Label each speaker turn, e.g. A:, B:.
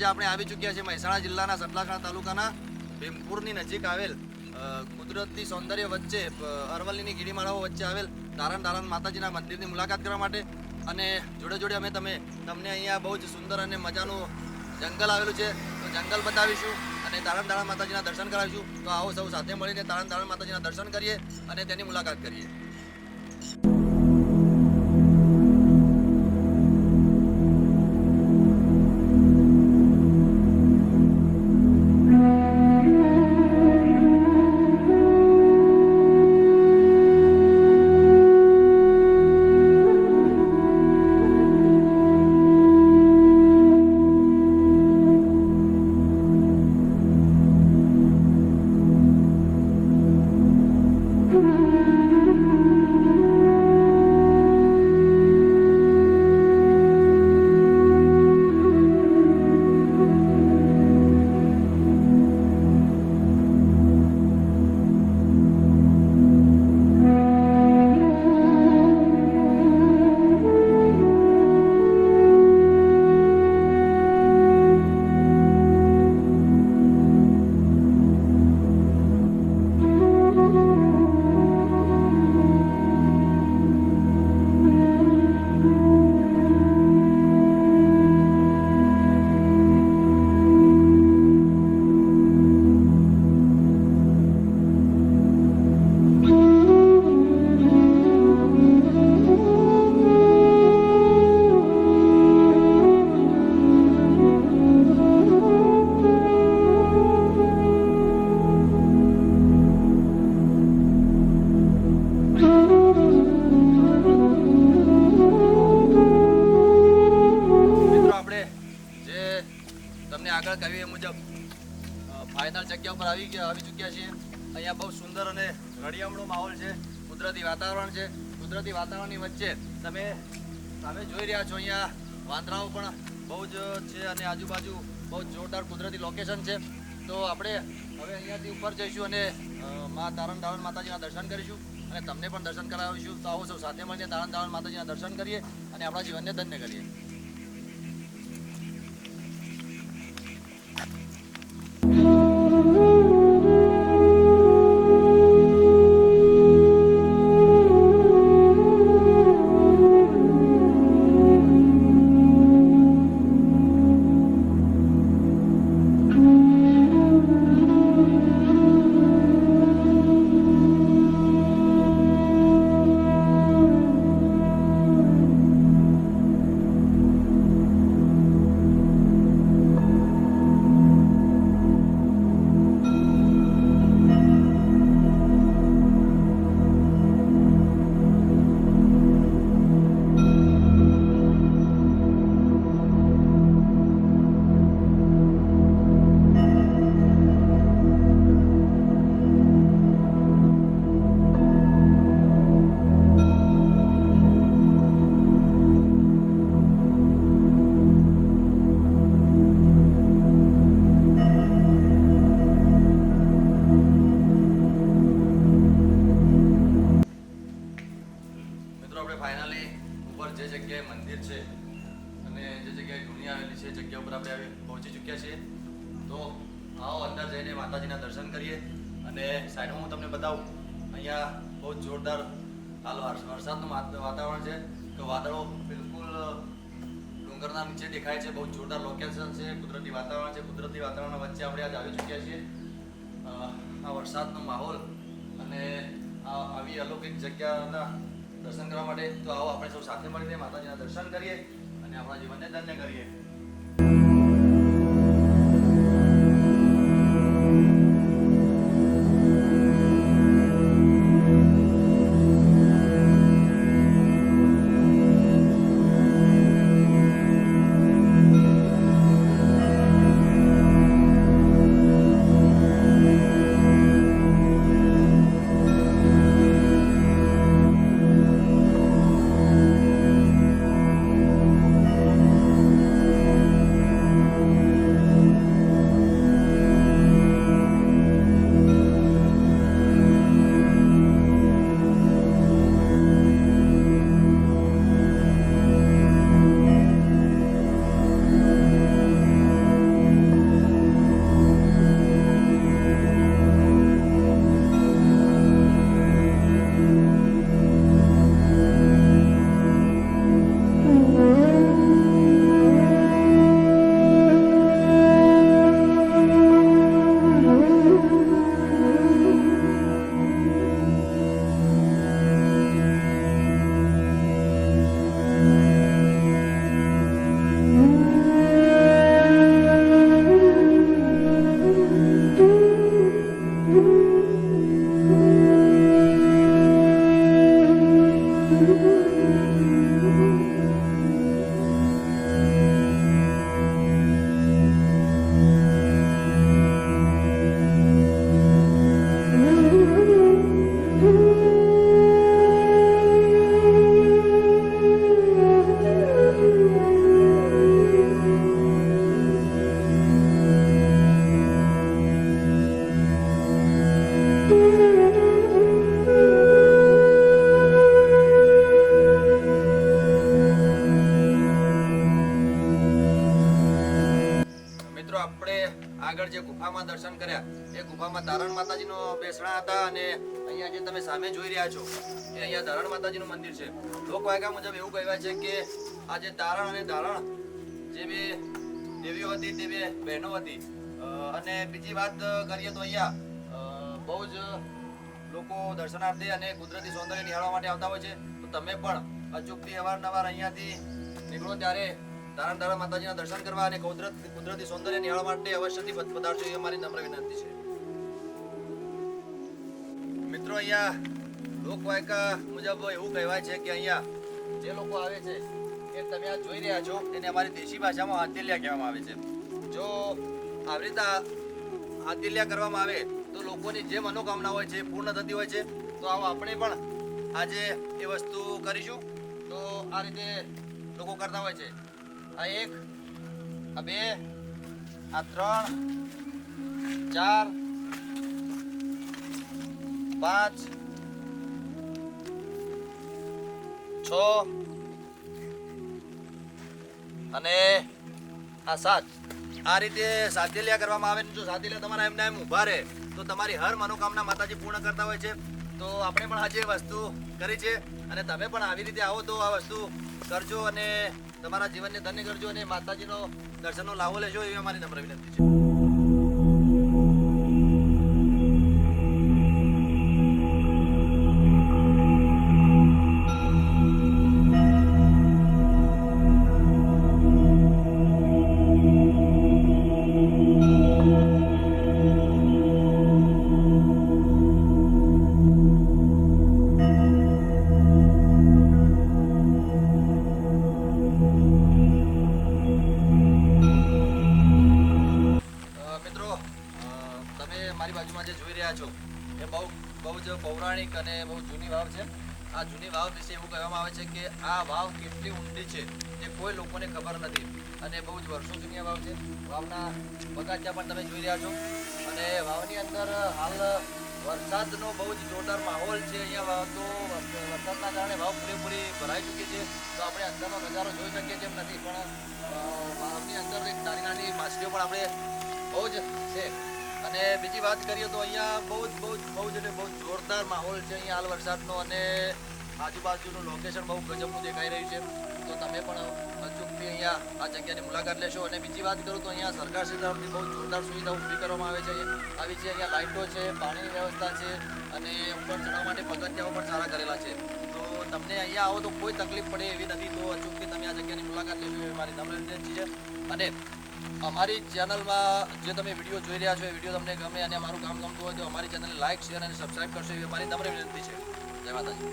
A: આજે આપણે આવી ચૂક્યા છીએ મહેસાણા જિલ્લાના સતલાસણા તાલુકાના ભીમપુરની નજીક આવેલ કુદરતી સૌંદર્ય વચ્ચે અરવલ્લીની ગિરિમાળાઓ વચ્ચે આવેલ તારણ માતાજીના મંદિરની મુલાકાત કરવા માટે. અને જોડે જોડે અમે તમને અહીંયા બહુ જ સુંદર અને મજાનું જંગલ આવેલું છે, તો જંગલ બતાવીશું અને તારણ માતાજીના દર્શન કરાવીશું. તો આવો સૌ સાથે મળીને તારણ માતાજીના દર્શન કરીએ અને તેની મુલાકાત કરીએ. આગળ કહ્યું એ મુજબ ફાઇનલ જગ્યા ઉપર આવી ચૂક્યા છીએ. અહીંયા બહુ સુંદર અને રળિયામણો માહોલ છે, કુદરતી વાતાવરણ છે. કુદરતી વાતાવરણની વચ્ચે તમે જોઈ રહ્યા છો અહીંયા વાંદરાઓ પણ બહુ જ છે અને આજુબાજુ બહુ જોરદાર કુદરતી લોકેશન છે. તો આપણે હવે અહીંયાથી ઉપર જઈશું અને તારણ માતાજીના દર્શન કરીશું અને તમને પણ દર્શન કરાવીશું. તો આવો સૌ સાથે મળીને તારણ માતાજીના દર્શન કરીએ અને આપણા જીવનને ધન્ય કરીએ. ફાઇનલી ઉપર જે જગ્યાએ મંદિર છે અને જે જગ્યાએ ધૂણી આવેલી છે જગ્યા ઉપર આપણે પહોંચી ચૂક્યા છીએ. તો આવો અંદર જઈને માતાજીના દર્શન કરીએ. અને સાઈડમાં હું તમને બતાવું, અહીંયા બહુ જોરદાર હાલ વરસાદનું વાતાવરણ છે. તો વાદળો બિલકુલ ડુંગરના નીચે દેખાય છે. બહુ જોરદાર લોકેશન છે, કુદરતી વાતાવરણ છે. કુદરતી વાતાવરણ વચ્ચે આપણે આજ આવી ચૂક્યા છીએ. આ વરસાદનો માહોલ અને આવી અલૌકિક જગ્યાના દર્શન કરવા માટે. તો આવો આપણે સૌ સાથે મળીને માતાજીના દર્શન કરીએ અને આપણા જીવનને ધન્ય કરીએ. આગળ જે ગુફામાં દર્શન કર્યા એ ગુફામાં ધારણ માતાજીનો બેસણા હતા અને અહીંયા જે તમે સામે જોઈ રહ્યા છો એ અહીંયા ધારણ માતાજીનું મંદિર છે. લોકવાયકા મુજબ એવું કહેવાય છે કે આ જે તારણ અને ધારણ જે બે દેવીઓ હતી તે બે બહેનો હતી. અને બીજી વાત કરીએ તો અહીંયા બહુ જ લોકો દર્શનાર્થે અને કુદરતી સૌંદર્ય નિહાળવા માટે આવતા હોય છે. તો તમે પણ અચૂકથી અવારનવાર અહીંયાથી નીકળો ત્યારે ધારણ માતાજીના દર્શન કરવા અને કુદરતી સૌંદર્ય નિહાળવા માટે અવશ્યથી પધારજો એ અમારી નમ્ર વિનંતી છે. મિત્રો અહીંયા લોકવાયકા મુજબ એવું કહેવાય છે કે અહીંયા જે લોકો આવે છે એ તમે આ જોઈ રહ્યા છો એને અમારી દેશી ભાષામાં હાતિલિયા કહેવામાં આવે છે. જો આવી રીતે હાતિલિયા કરવામાં આવે તો લોકોની જે મનોકામના હોય છે એ પૂર્ણ થતી હોય છે. તો આવો આપણે પણ આજે એ વસ્તુ કરીશું. તો આ રીતે લોકો કરતા હોય છે. આ 1 આ 2 આ 3 4 5 6 અને આ 7. આ રીતે સાધ્યલિયા કરવામાં આવે. જો સાધ્યલિયા તમારા એમના એમ ઊભા રહે તો તમારી હર મનોકામના માતાજી પૂર્ણ કરતા હોય છે. તો આપણે પણ આજે વસ્તુ કરી છે અને તમે પણ આવી રીતે આવો તો આ વસ્તુ કરજો અને તમારા જીવનને ધન્ય કરજો અને માતાજીનો દર્શનનો લાવો લેજો એવી અમારી નમ્ર વિનંતી છે. મારી બાજુમાં જે જોઈ રહ્યા છો એ બહુ જ પૌરાણિક અને બહુ જૂની વાવ છે. આ જૂની વાવ વિશે એવું કહેવામાં આવે છે કે આ વાવ કેટલી ઊંડી છે એ કોઈ લોકોને ખબર નથી અને બહુ જ વર્ષો જૂની આ વાવ છે. વાવના બગાચા પણ તમે જોઈ રહ્યા છો અને વાવની અંદર હાલ વરસાદનો બહુ જ જોરદાર માહોલ છે. અહીંયા તો વરસાદના કારણે વાવ પૂરેપૂરી ભરાઈ ચૂકી છે. તો આપણે અંદરનો નજારો જોઈ શકીએ તેમ નથી પણ વાવની અંદર એક નાની નાની માછલીઓ પણ આપણે બહુ જ છે. અને બીજી વાત કરીએ તો અહીંયા બહુ જ જોરદાર માહોલ છે અહીંયા હાલ વરસાદનો અને આજુબાજુનું લોકેશન બહુ ગજબનું દેખાઈ રહ્યું છે. તો તમે પણ અચૂકથી અહીંયા આ જગ્યાની મુલાકાત લેશો. અને બીજી વાત કરું તો અહીંયા સરકારશ્રી તરફથી બહુ જોરદાર સુવિધા ઊભી કરવામાં આવે છે. આવી છે અહીંયા લાઇટો છે, પાણીની વ્યવસ્થા છે અને ઉપર ચડવા માટે પગથિયાઓ પણ સારા કરેલા છે. તો તમને અહીંયા આવો તો કોઈ તકલીફ પડે એવી નથી. તો અચૂકથી તમે આ જગ્યાની મુલાકાત લેશો એ મારી નમ્ર વિનંતી છે. અને અમારી ચેનલમાં જે તમે વિડીયો જોઈ રહ્યા છો એ વિડીયો તમને ગમે અને અમારું કામ ગમતું હોય તો અમારી ચેનલને લાઇક, શેર અને સબસ્ક્રાઈબ કરશો એવી અમારી નમ્ર વિનંતી છે. જય માતાજી.